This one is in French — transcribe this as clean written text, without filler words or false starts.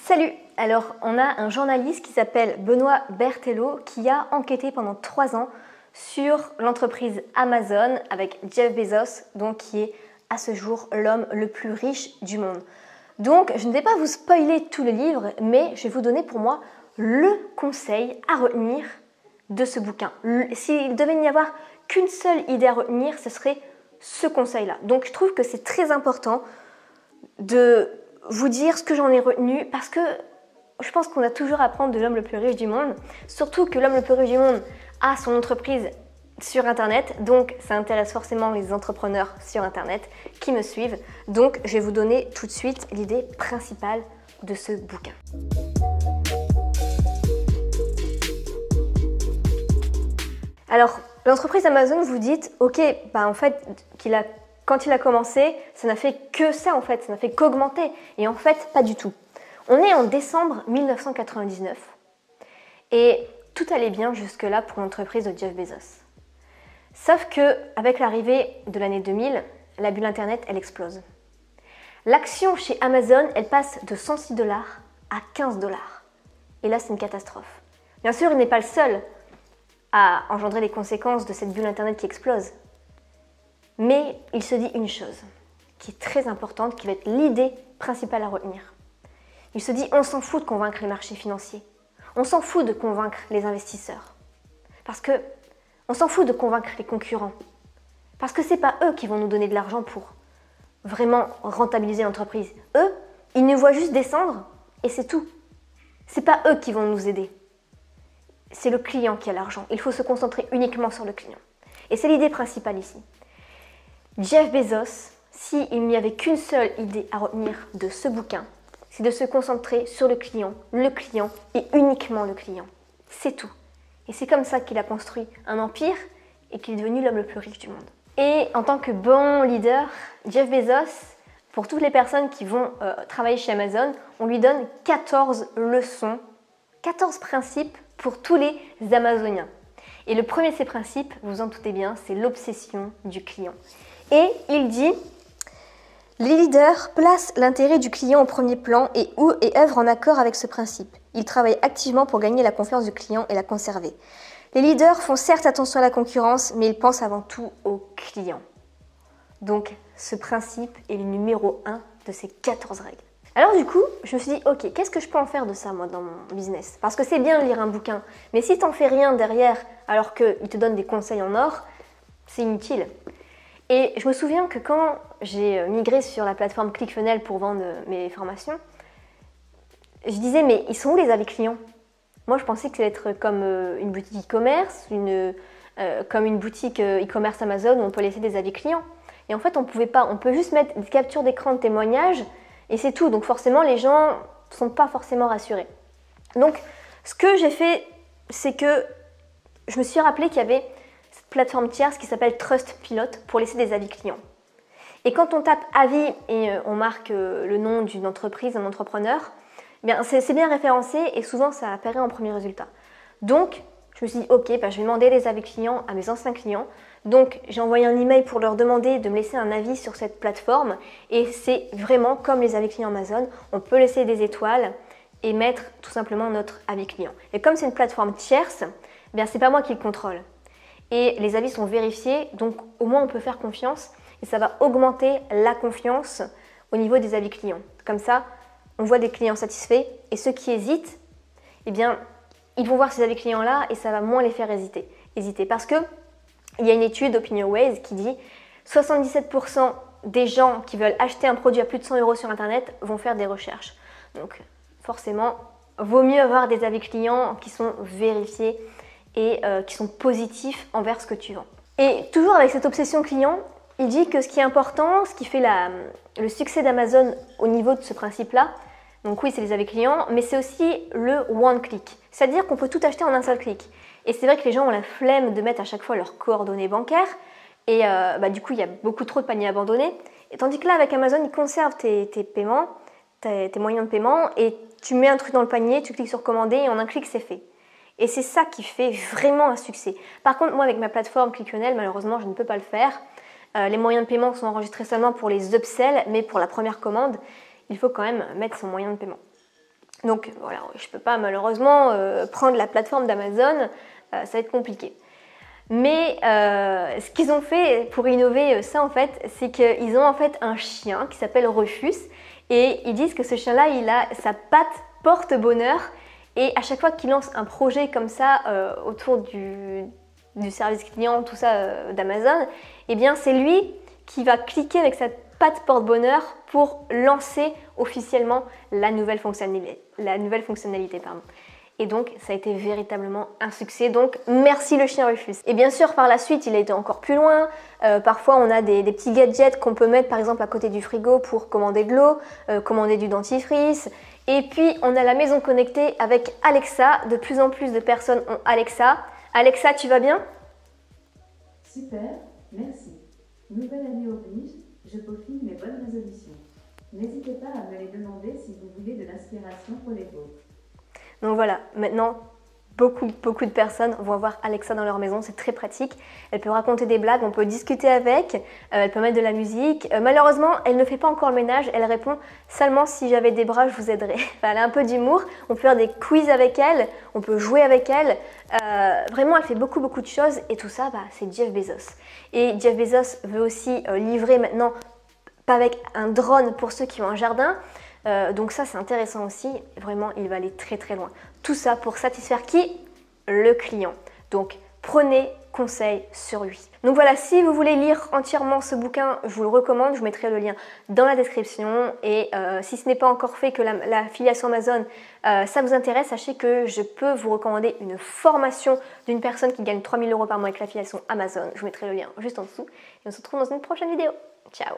Salut! Alors, on a un journaliste qui s'appelle Benoît Berthelot qui a enquêté pendant 3 ans sur l'entreprise Amazon avec Jeff Bezos, donc qui est à ce jour l'homme le plus riche du monde. Donc, je ne vais pas vous spoiler tout le livre, mais je vais vous donner pour moi le conseil à retenir de ce bouquin. S'il devait n'y avoir qu'une seule idée à retenir, ce serait ce conseil-là. Donc, je trouve que c'est très important de vous dire ce que j'en ai retenu parce que je pense qu'on a toujours à apprendre de l'homme le plus riche du monde, surtout que l'homme le plus riche du monde a son entreprise sur Internet, donc ça intéresse forcément les entrepreneurs sur Internet qui me suivent. Donc je vais vous donner tout de suite l'idée principale de ce bouquin. Alors, l'entreprise Amazon, vous dites, ok, en fait, quand il a commencé, ça n'a fait que ça en fait, ça n'a fait qu'augmenter. Et en fait, pas du tout. On est en décembre 1999 et tout allait bien jusque-là pour l'entreprise de Jeff Bezos. Sauf qu'avec l'arrivée de l'année 2000, la bulle Internet, elle explose. L'action chez Amazon, elle passe de 106 $ à 15 $. Et là, c'est une catastrophe. Bien sûr, il n'est pas le seul à engendrer les conséquences de cette bulle Internet qui explose. Mais il se dit une chose qui est très importante, qui va être l'idée principale à retenir. Il se dit, on s'en fout de convaincre les marchés financiers. On s'en fout de convaincre les investisseurs. Parce que on s'en fout de convaincre les concurrents. Parce que ce n'est pas eux qui vont nous donner de l'argent pour vraiment rentabiliser l'entreprise. Eux, ils nous voient juste descendre et c'est tout. Ce n'est pas eux qui vont nous aider. C'est le client qui a l'argent. Il faut se concentrer uniquement sur le client. Et c'est l'idée principale ici. Jeff Bezos, s'il n'y avait qu'une seule idée à retenir de ce bouquin, c'est de se concentrer sur le client et uniquement le client. C'est tout. Et c'est comme ça qu'il a construit un empire et qu'il est devenu l'homme le plus riche du monde. Et en tant que bon leader, Jeff Bezos, pour toutes les personnes qui vont travailler chez Amazon, on lui donne 14 leçons, 14 principes pour tous les Amazoniens. Et le premier de ces principes, vous en doutez bien, c'est l'obsession du client. Et il dit, les leaders placent l'intérêt du client au premier plan et œuvrent en accord avec ce principe. Ils travaillent activement pour gagner la confiance du client et la conserver. Les leaders font certes attention à la concurrence, mais ils pensent avant tout au client. Donc, ce principe est le numéro 1 de ces 14 règles. Alors du coup, je me suis dit, ok, qu'est-ce que je peux en faire de ça, moi, dans mon business? Parce que c'est bien de lire un bouquin, mais si tu n'en fais rien derrière, alors qu'il te donne des conseils en or, c'est inutile. Et je me souviens que quand j'ai migré sur la plateforme ClickFunnels pour vendre mes formations, je disais, mais ils sont où les avis clients? Moi, je pensais que ça allait être comme une boutique e-commerce, comme une boutique e-commerce Amazon où on peut laisser des avis clients. Et en fait, on ne pouvait pas. On peut juste mettre des captures d'écran de témoignages et c'est tout. Donc forcément, les gens ne sont pas forcément rassurés. Donc, ce que j'ai fait, c'est que je me suis rappelé qu'il y avait cette plateforme tierce qui s'appelle Trustpilot pour laisser des avis clients. Et quand on tape avis et on marque le nom d'une entreprise, d'un entrepreneur, c'est bien référencé et souvent ça apparaît en premier résultat. Donc, je me suis dit, ok, je vais demander des avis clients à mes anciens clients. Donc, j'ai envoyé un email pour leur demander de me laisser un avis sur cette plateforme. Et c'est vraiment comme les avis clients Amazon, on peut laisser des étoiles et mettre tout simplement notre avis client. Et comme c'est une plateforme tierce, c'est pas moi qui le contrôle. Et les avis sont vérifiés, donc au moins on peut faire confiance et ça va augmenter la confiance au niveau des avis clients. Comme ça, on voit des clients satisfaits et ceux qui hésitent, ils vont voir ces avis clients-là et ça va moins les faire hésiter. Parce qu'il y a une étude OpinionWay qui dit 77% des gens qui veulent acheter un produit à plus de 100 € sur Internet vont faire des recherches. Donc forcément, vaut mieux avoir des avis clients qui sont vérifiés et qui sont positifs envers ce que tu vends. Et toujours avec cette obsession client, il dit que ce qui est important, ce qui fait le succès d'Amazon au niveau de ce principe-là, donc oui, c'est les avis clients, mais c'est aussi le one click. C'est-à-dire qu'on peut tout acheter en un seul clic. Et c'est vrai que les gens ont la flemme de mettre à chaque fois leurs coordonnées bancaires et du coup, il y a beaucoup trop de paniers abandonnés. Et tandis que là, avec Amazon, ils conservent tes paiements, tes moyens de paiement et tu mets un truc dans le panier, tu cliques sur commander et en un clic, c'est fait. Et c'est ça qui fait vraiment un succès. Par contre, moi, avec ma plateforme ClickFunnels, malheureusement, je ne peux pas le faire. Les moyens de paiement sont enregistrés seulement pour les upsells, mais pour la première commande, il faut quand même mettre son moyen de paiement. Donc voilà, je ne peux pas malheureusement prendre la plateforme d'Amazon, ça va être compliqué. Mais ce qu'ils ont fait pour innover ça en fait, c'est qu'ils ont en fait un chien qui s'appelle Rufus et ils disent que ce chien-là, il a sa patte porte-bonheur et à chaque fois qu'il lance un projet comme ça autour du service client, tout ça d'Amazon, eh bien c'est lui qui va cliquer avec sa patte porte-bonheur pour lancer officiellement la nouvelle fonctionnalité. Et donc, ça a été véritablement un succès. Donc, merci le chien Rufus. Et bien sûr, par la suite, il a été encore plus loin. Parfois, on a des petits gadgets qu'on peut mettre, par exemple, à côté du frigo pour commander de l'eau, commander du dentifrice. Et puis, on a la maison connectée avec Alexa. De plus en plus de personnes ont Alexa. Alexa, tu vas bien? Super, merci. Nouvelle année oblige, je peaufine mes bonnes résolutions. N'hésitez pas à me les demander si vous voulez de l'inspiration pour les vôtres. Donc voilà, maintenant, beaucoup de personnes vont avoir Alexa dans leur maison, c'est très pratique. Elle peut raconter des blagues, on peut discuter avec, elle peut mettre de la musique. Malheureusement, elle ne fait pas encore le ménage, elle répond seulement si j'avais des bras, je vous aiderais. Enfin, elle a un peu d'humour, on peut faire des quiz avec elle, on peut jouer avec elle. Vraiment, elle fait beaucoup de choses et tout ça, c'est Jeff Bezos. Et Jeff Bezos veut aussi livrer maintenant, pas avec un drone pour ceux qui ont un jardin. Donc ça c'est intéressant aussi, vraiment il va aller très loin. Tout ça pour satisfaire qui? Le client. Donc prenez conseil sur lui. Donc voilà, si vous voulez lire entièrement ce bouquin, je vous le recommande, je vous mettrai le lien dans la description. Et si ce n'est pas encore fait, que l'affiliation Amazon, ça vous intéresse, sachez que je peux vous recommander une formation d'une personne qui gagne 3 000 € par mois avec l'affiliation Amazon. Je vous mettrai le lien juste en dessous. Et on se retrouve dans une prochaine vidéo. Ciao!